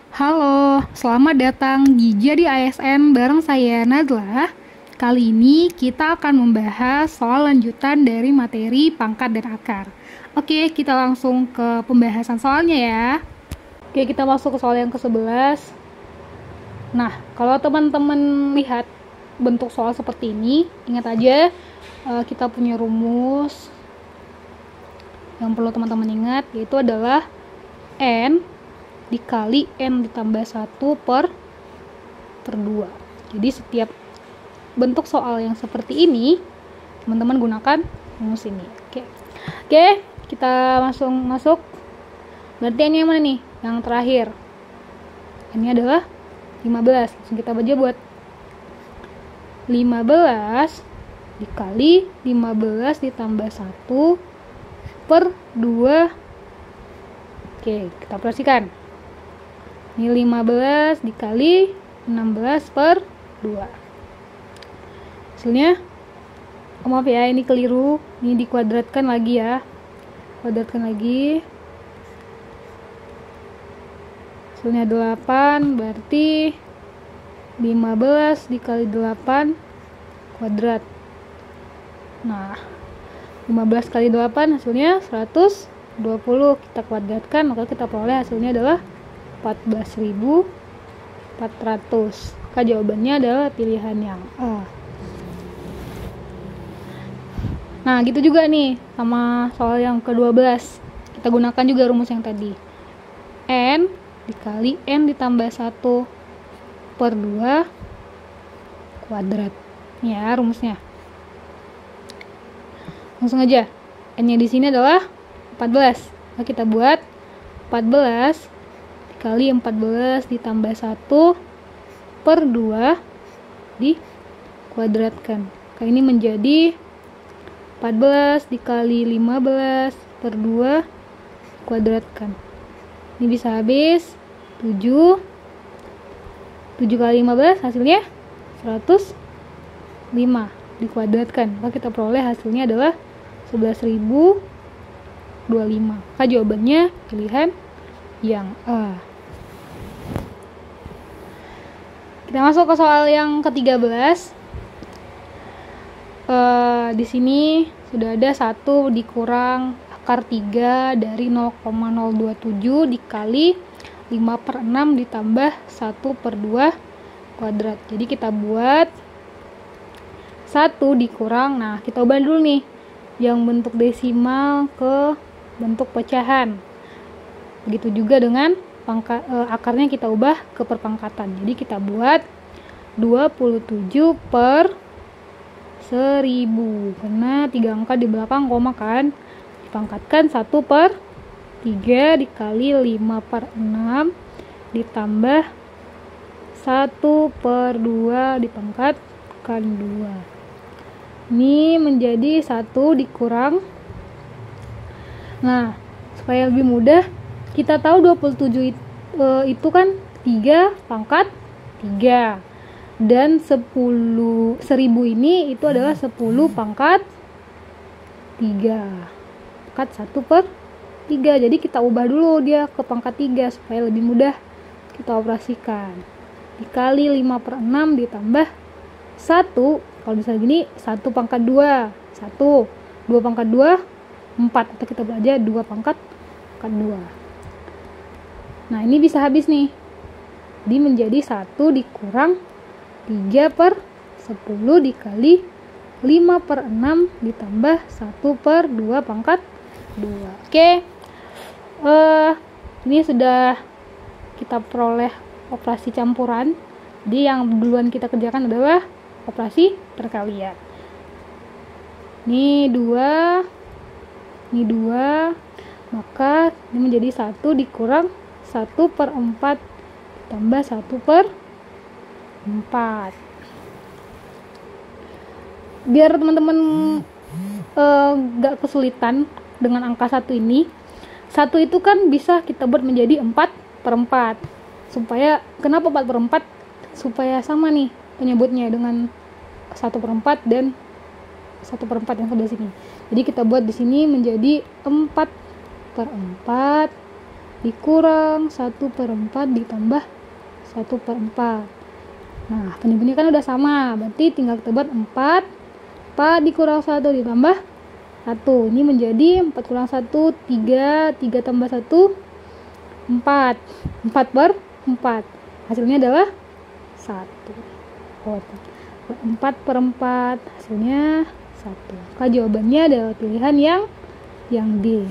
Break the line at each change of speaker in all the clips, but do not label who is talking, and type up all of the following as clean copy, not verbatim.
Halo, selamat datang di Jadi ASN bareng saya Nadla. Kali ini kita akan membahas soal lanjutan dari materi pangkat dan akar. Oke, kita langsung ke pembahasan soalnya ya. Oke, kita masuk ke soal yang ke-11. Nah, kalau teman-teman lihat bentuk soal seperti ini, ingat aja kita punya rumus yang perlu teman-teman ingat, yaitu adalah N dikali N ditambah 1 per 2. Jadi setiap bentuk soal yang seperti ini teman-teman gunakan rumus ini. Oke, kita langsung masuk. Berarti ini yang mana nih? Yang terakhir. Ini adalah 15. Langsung kita baca buat 15 dikali 15 ditambah 1 per 2. Oke, kita operasikan. Ini 15 dikali 16 per 2. Hasilnya, maaf ya, ini keliru. Ini dikuadratkan lagi ya. Kuadratkan lagi. Hasilnya 8, berarti 15 dikali 8 kuadrat. Nah, 15 kali 8 hasilnya 120. Kita kuadratkan, maka kita peroleh hasilnya adalah 14.400. Maka jawabannya adalah pilihan yang A. Nah, gitu juga nih sama soal yang ke-12. Kita gunakan juga rumus yang tadi. N dikali N ditambah 1 per 2 kuadrat. Ya, rumusnya. Langsung aja. N-nya di sini adalah 14. Nah, kita buat 14 dikali 14 ditambah 1 per 2 dikuadratkan. Kali ini menjadi 14 dikali 15 per 2 kuadratkan. Ini bisa habis 7 kali 15 hasilnya 105 dikuadratkan. Maka kita peroleh hasilnya adalah 11.025. Maka jawabannya pilihan yang A. Kita masuk ke soal yang ke-13. Di sini sudah ada 1 dikurang akar 3 dari 0,027 dikali 5 per 6 ditambah 1 per 2 kuadrat. Jadi kita buat 1 dikurang, nah kita ubah dulu nih yang bentuk desimal ke bentuk pecahan. Begitu juga dengan akarnya kita ubah ke perpangkatan. Jadi kita buat 27 per 1000. Karena 3 angka di belakang koma kan. Dipangkatkan 1 per 3 dikali 5 per 6 ditambah 1 per 2 dipangkatkan 2. Ini menjadi 1 dikurang. Nah, supaya lebih mudah, kita tahu 27 itu kan 3 pangkat 3. Dan 10.000 ini itu adalah 10 pangkat 3. Pangkat 1 per 3. Jadi kita ubah dulu dia ke pangkat 3 supaya lebih mudah kita operasikan. Dikali 5 per 6 ditambah 1. Kalau misalnya gini, 1 pangkat 2. 1. 2 pangkat 2, 4. Atau kita belajar 2 pangkat 2. Nah, ini bisa habis nih. Jadi menjadi 1 dikurang 3 per 10 dikali 5 per 6 ditambah 1 per 2 pangkat 2. Oke. Ini sudah kita peroleh operasi campuran. Jadi yang duluan kita kerjakan adalah operasi perkalian. Ini 2. Ini 2. Maka ini menjadi 1 dikurang 1 per 4 tambah 1 per 4. Biar teman-teman gak kesulitan dengan angka 1 ini, 1 itu kan bisa kita buat menjadi 4 per 4. Supaya, kenapa 4 per 4? Supaya sama nih penyebutnya dengan 1 per 4 dan 1 per 4 yang sebelah sini. Jadi kita buat di sini menjadi 4 per 4 dikurang 1/4 ditambah 1/4. Nah, benih-benih kan udah sama, berarti tinggal kita buat 4 dikurang 1 ditambah 1. Ini menjadi 4 kurang 1, 3 tambah 1, 4 4/4. Hasilnya adalah 1. 4/4, hasilnya 1. Maka jawabannya adalah pilihan yang D.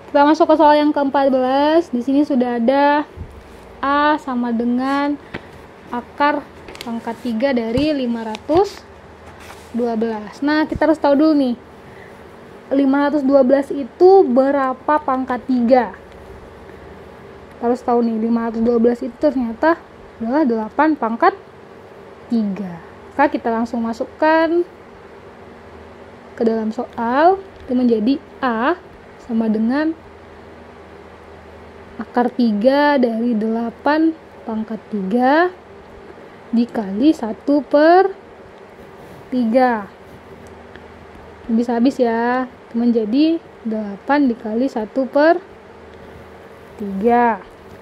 Kita masuk ke soal yang ke-14. Di sini sudah ada A sama dengan akar pangkat 3 dari 512. Nah, kita harus tahu dulu nih, 512 itu berapa pangkat 3? Kita harus tahu nih, 512 itu ternyata adalah 8 pangkat 3. Maka kita langsung masukkan ke dalam soal. Itu menjadi A sama dengan akar 3 dari 8 pangkat 3 dikali 1/3. Bisa habis ya. Itu menjadi 8 dikali 1/3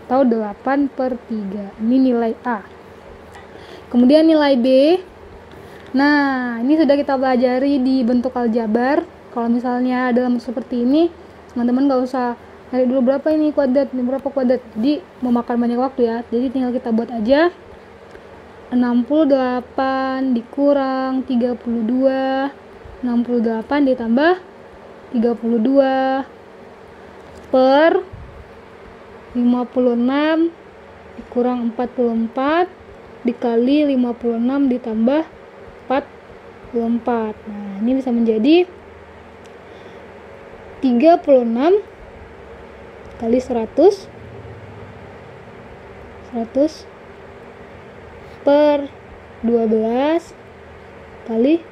atau 8/3. Ini nilai A. Kemudian nilai B. Nah, ini sudah kita pelajari di bentuk aljabar. Kalau misalnya dalam seperti ini, teman-teman gak usah cari dulu berapa ini kuadrat, ini berapa kuadrat. Jadi memakan banyak waktu ya. Jadi tinggal kita buat aja. 68 dikurang 32, 68 ditambah 32 per 56 dikurang 44 dikali 56 ditambah 44. Nah, ini bisa menjadi 36 kali 100 per 12 kali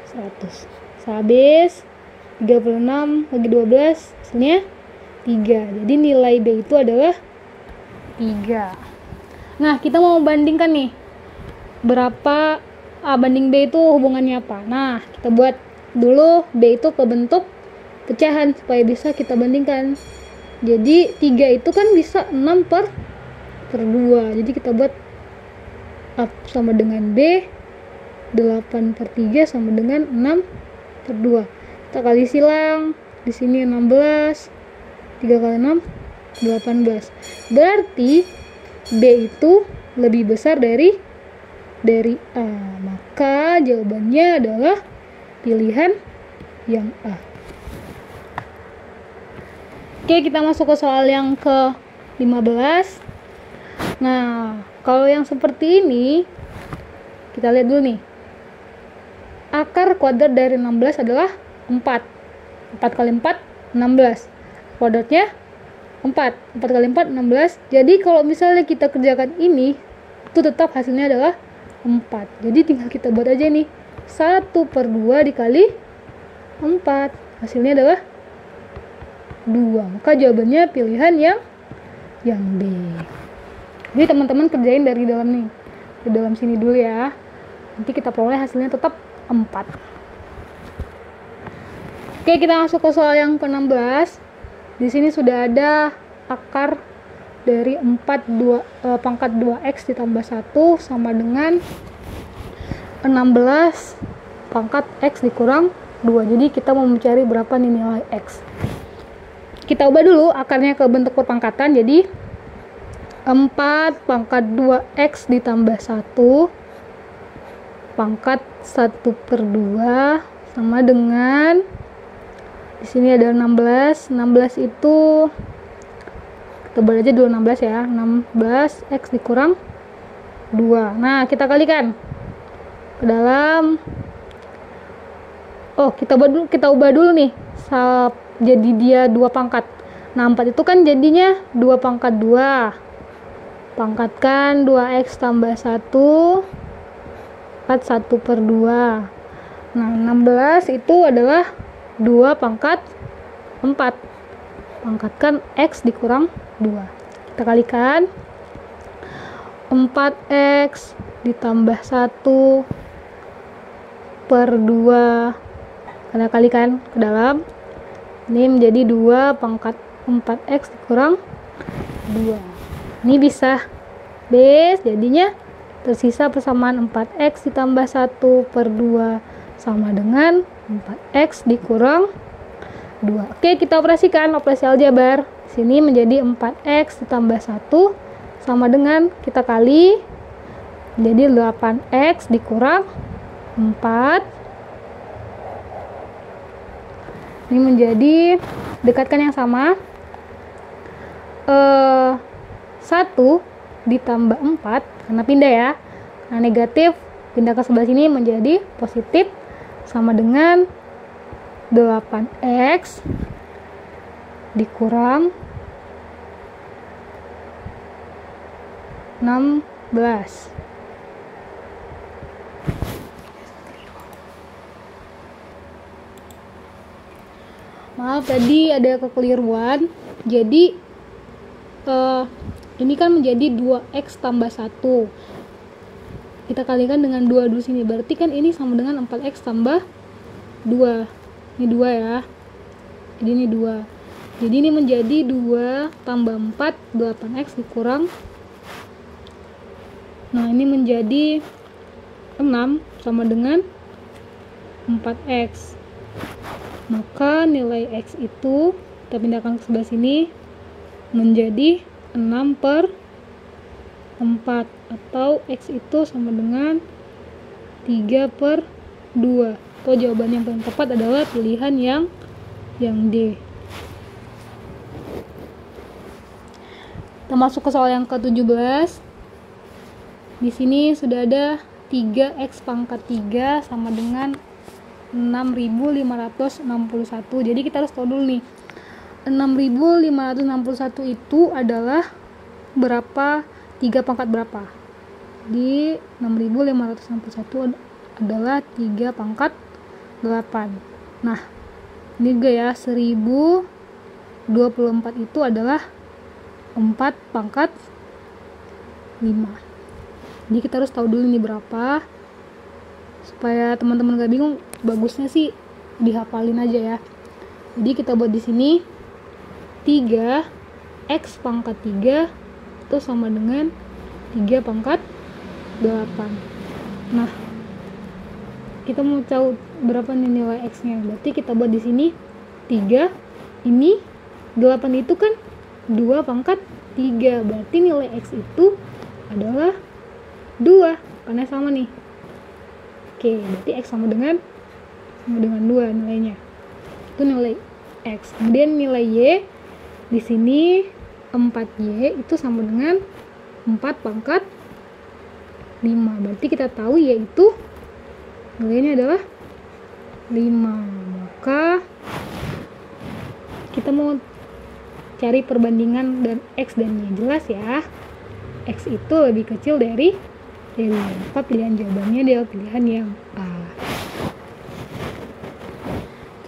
100. Habis 36 bagi 12 hasilnya 3. Jadi nilai B itu adalah 3. Nah, kita mau bandingkan nih, berapa A banding B itu hubungannya apa. Nah, kita buat dulu B itu ke bentuk pecahan supaya bisa kita bandingkan. Jadi 3 itu kan bisa 6/2. Jadi kita buat A sama dengan B, 8/3 sama dengan 6/2. Kita kali silang, di sini 16, 3 kali 6, 18. Berarti B itu lebih besar dari A. Maka jawabannya adalah pilihan yang A. Oke, kita masuk ke soal yang ke-15. Nah, kalau yang seperti ini, kita lihat dulu nih. Akar kuadrat dari 16 adalah 4. 4 kali 4, 16. Kuadratnya 4. 4 kali 4, 16. Jadi kalau misalnya kita kerjakan ini, itu tetap hasilnya adalah 4. Jadi tinggal kita buat aja nih. 1/2 dikali 4. Hasilnya adalah 2. Maka jawabannya pilihan yang B. Jadi teman-teman kerjain dari dalam nih. Di dalam sini dulu ya. Nanti kita peroleh hasilnya tetap 4. Oke, kita masuk ke soal yang ke-16. Di sini sudah ada akar dari pangkat 2x ditambah 1 sama dengan 16 pangkat x dikurang 2. Jadi kita mau mencari berapa nih nilai x. Kita ubah dulu akarnya ke bentuk perpangkatan. Jadi 4 pangkat 2x ditambah 1 pangkat 1/2 sama dengan, di sini ada 16. 16 itu kita buat aja dulu 16 ya. 16 x dikurang 2. Nah, kita kalikan ke dalam. Oh, kita ubah dulu nih. Jadi dia 2 pangkat. Nah, 4 itu kan jadinya 2 pangkat 2. Pangkatkan 2x tambah 1 pangkat 1/2. Nah, 16 itu adalah 2 pangkat 4. Pangkatkan x dikurang 2. Kita kalikan. 4x ditambah 1/2. Kita kalikan ke dalam. Ini menjadi 2 pangkat 4x dikurang 2. Ini bisa B, jadinya tersisa persamaan 4x ditambah 1 per 2 sama dengan 4x dikurang 2. Oke, kita operasikan operasi aljabar. Sini menjadi 4x ditambah 1 sama dengan kita kali jadi 8x dikurang 4. Ini menjadi dekatkan yang sama. 1 ditambah 4 karena pindah ya. Nah, negatif pindah ke sebelah sini menjadi positif sama dengan 8x dikurang 16. Maaf tadi ada kekeliruan. Jadi ini kan menjadi 2x tambah 1. Kita kalikan dengan 2 dulu sini. Berarti kan ini sama dengan 4x tambah 2. Ini 2 ya. Jadi ini 2. Jadi ini menjadi 2 tambah 4, 8x dikurang. Nah, ini menjadi 6 sama dengan 4x. Maka nilai x itu kita pindahkan ke sebelah sini menjadi 6 per 4 atau x itu sama dengan 3 per 2. Atau jawaban yang paling tepat adalah pilihan yang D. Kita masuk ke soal yang ke-17. Di sini sudah ada 3x pangkat 3 sama dengan 6.561. Jadi kita harus tahu dulu nih, 6.561 itu adalah berapa, 3 pangkat berapa. Di 6.561 adalah 3 pangkat 8. Nah, ini juga ya, 1024 itu adalah 4 pangkat 5. Jadi kita harus tahu dulu ini berapa supaya teman-teman gak bingung. Bagusnya sih dihafalin aja ya. Jadi kita buat di sini 3x pangkat 3 itu sama dengan 3 pangkat 8. Nah, kita mau tahu berapa nih nilai x-nya. Berarti kita buat di sini 3, ini 8 itu kan 2 pangkat 3. Berarti nilai x itu adalah 2 karena sama nih. Oke, berarti x sama dengan 2 nilainya. Itu nilai x. Kemudian nilai y di sini 4y itu sama dengan 4 pangkat 5. Berarti kita tahu y itu nilainya adalah 5. Maka kita mau cari perbandingan dan x dan y. Jelas ya, x itu lebih kecil dari y. Maka pilihan jawabannya adalah pilihan yang A.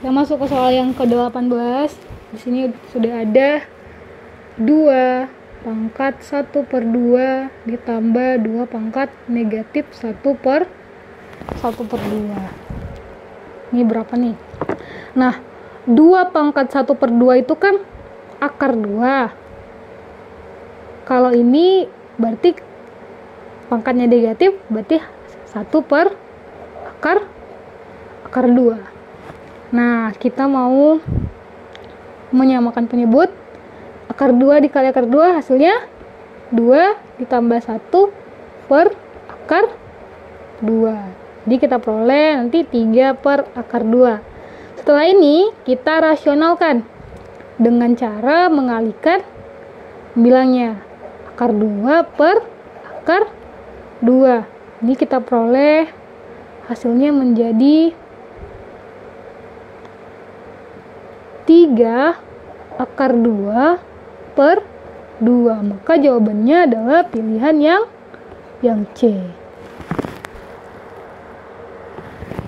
Kita masuk ke soal yang ke-18. Di sini sudah ada 2 pangkat 1 per 2 ditambah 2 pangkat negatif 1 per 2. Ini berapa nih? Nah, 2 pangkat 1 per 2 itu kan akar 2. Kalau ini berarti pangkatnya negatif, berarti 1 per akar 2. Nah, kita mau menyamakan penyebut. Akar 2 dikali akar 2 hasilnya 2 ditambah 1 per akar 2. Jadi kita peroleh nanti 3 per akar 2. Setelah ini kita rasionalkan dengan cara mengalihkan bilangnya akar 2 per akar 2. Ini kita peroleh hasilnya menjadi 3 akar 2 per 2. Maka jawabannya adalah pilihan yang C.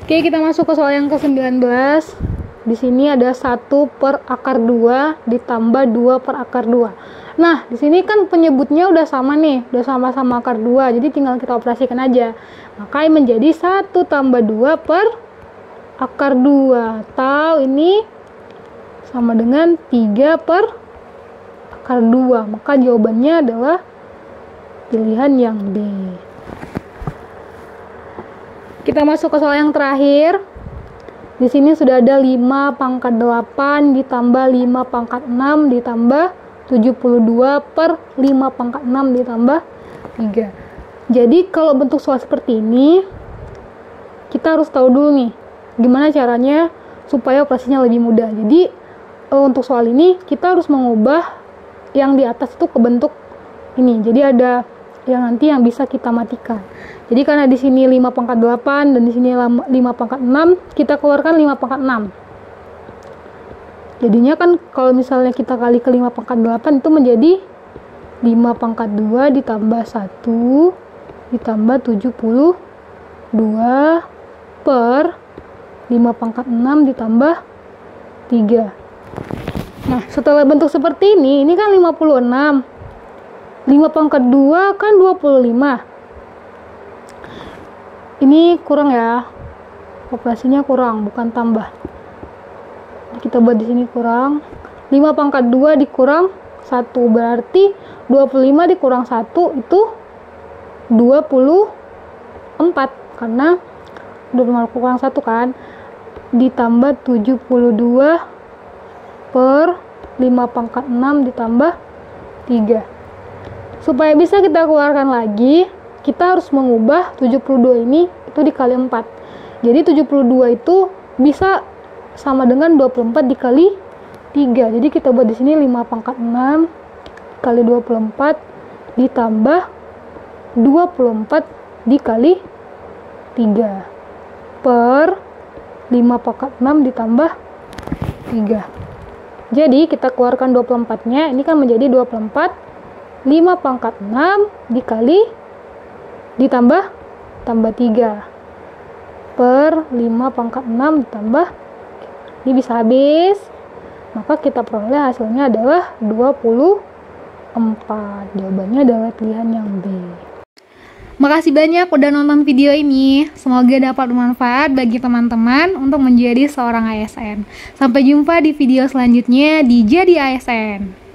Oke, kita masuk ke soal yang ke-19. Di sini ada 1 per akar 2 ditambah 2 per akar 2. Nah, di sini kan penyebutnya udah sama nih, udah sama-sama akar 2. Jadi tinggal kita operasikan aja. Maka menjadi 1 tambah 2 per akar 2. Atau ini sama dengan 3 per akar 2. Maka jawabannya adalah pilihan yang B. Kita masuk ke soal yang terakhir. Di sini sudah ada 5 pangkat 8 ditambah 5 pangkat 6 ditambah 72 per 5 pangkat 6 ditambah 3. Jadi kalau bentuk soal seperti ini, kita harus tahu dulu nih, gimana caranya supaya operasinya lebih mudah. Jadi untuk soal ini, kita harus mengubah yang di atas itu ke bentuk ini. Jadi ada yang nanti yang bisa kita matikan. Jadi karena di sini 5 pangkat 8 dan di sini 5 pangkat 6, kita keluarkan 5 pangkat 6. Jadinya kan kalau misalnya kita kali ke 5 pangkat 8 itu menjadi 5 pangkat 2 ditambah 1 ditambah 72 per 5 pangkat 6 ditambah 3. Nah, setelah bentuk seperti ini kan 56. 5 pangkat 2 kan 25. Ini kurang ya. Operasinya kurang, bukan tambah. Kita buat di sini kurang. 5 pangkat 2 dikurang 1 berarti 25 dikurang 1 itu 24 karena 25 kurang 1 kan, ditambah 72 per 5 pangkat 6 ditambah 3. Supaya bisa kita keluarkan lagi, kita harus mengubah 72 ini itu dikali 4. Jadi 72 itu bisa sama dengan 24 dikali 3. Jadi kita buat di sini 5 pangkat 6 kali 24 ditambah 24 dikali 3 per 5 pangkat 6 ditambah 3. Jadi kita keluarkan 24-nya, ini kan menjadi 24 5 pangkat 6 dikali ditambah 3 per 5 pangkat 6 ditambah, ini bisa habis, maka kita peroleh hasilnya adalah 24. Jawabannya adalah pilihan yang B. Makasih banyak udah nonton video ini. Semoga dapat bermanfaat bagi teman-teman untuk menjadi seorang ASN. Sampai jumpa di video selanjutnya di Jadi ASN.